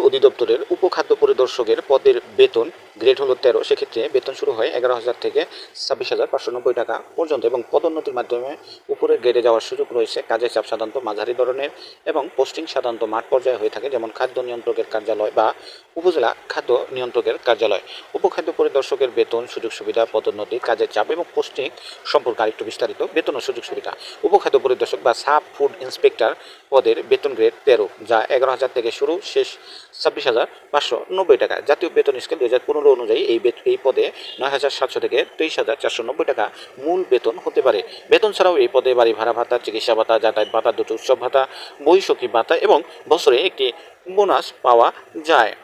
অধিদপ্তরের উপখাদ্য পরিদর্শকের পদের বেতন গ্রেড হলো 13। সেক্ষেত্রে বেতন শুরু হয় 11,000 থেকে 26,590 টাকা পর্যন্ত এবং পদোন্নতির মাধ্যমে উপরের গ্রেডে যাওয়ার সুযোগ রয়েছে। কাজের চাপ সাধারণত মাঝারি ধরনের এবং পোস্টিং সাধারণত মাঠ পর্যায়ে হয়ে থাকে, যেমন খাদ্য নিয়ন্ত্রকের কার্যালয় বা উপজেলা খাদ্য নিয়ন্ত্রকের কার্যালয়। উপখাদ্য পরিদর্শকের বেতন, সুযোগ সুবিধা, পদোন্নতি, কাজের চাপ এবং পোস্টিং সম্পর্কে আরেকটু বিস্তারিত। বেতন ও সুযোগ সুবিধা। উপখাদ্য পরিদর্শক বা সাব ফুড ইন্সপেক্টর পদের বেতন গ্রেড 13, যা 11,000 থেকে শুরু, শেষ 26,590 টাকা। জাতীয় বেতন স্কেল 2015 অনুযায়ী এই পদে 9,700 থেকে 23,490 টাকা মূল বেতন হতে পারে। বেতন ছাড়াও এই পদে বাড়ি ভাড়া ভাতা, চিকিৎসা ভাতা, যাতায়াত ভাতা, দুটো উৎসব ভাতা, বৈশাখী ভাতা এবং বছরে একটি বোনাস পাওয়া যায়।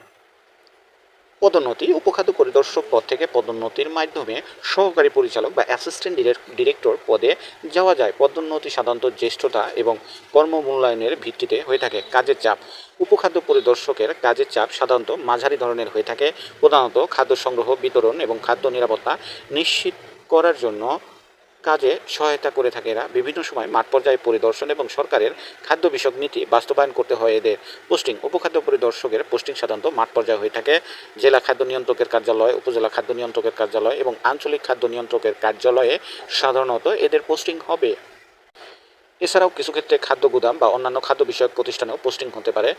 পদোন্নতি। উপখাদ্য পরিদর্শক পদ থেকে পদোন্নতির মাধ্যমে সহকারী পরিচালক বা অ্যাসিস্ট্যান্ট ডিরেক্টর পদে যাওয়া যায়। পদোন্নতি সাধারণত জ্যেষ্ঠতা এবং কর্মমূল্যায়নের ভিত্তিতে হয়ে থাকে। কাজের চাপ। উপখাদ্য পরিদর্শকের কাজের চাপ সাধারণত মাঝারি ধরনের হয়ে থাকে। প্রধানত খাদ্য সংগ্রহ, বিতরণ এবং খাদ্য নিরাপত্তা নিশ্চিত করার জন্য কাজে সহায়তা করে থাকে এরা। বিভিন্ন সময় মাঠ পর্যায়ে পরিদর্শন এবং সরকারের খাদ্য বিষয়ক নীতি বাস্তবায়ন করতে হয় এদের। পোস্টিং। উপখাদ্য পরিদর্শকের পোস্টিং সাধারণত মাঠ পর্যায়ে হয়ে থাকে। জেলা খাদ্য নিয়ন্ত্রকের কার্যালয়, উপজেলা খাদ্য নিয়ন্ত্রকের কার্যালয় এবং আঞ্চলিক খাদ্য নিয়ন্ত্রকের কার্যালয়ে সাধারণত এদের পোস্টিং হবে। এছাড়াও কিছু ক্ষেত্রে খাদ্য গুদাম বা অন্যান্য খাদ্য বিষয়ক প্রতিষ্ঠানেও পোস্টিং হতে পারে।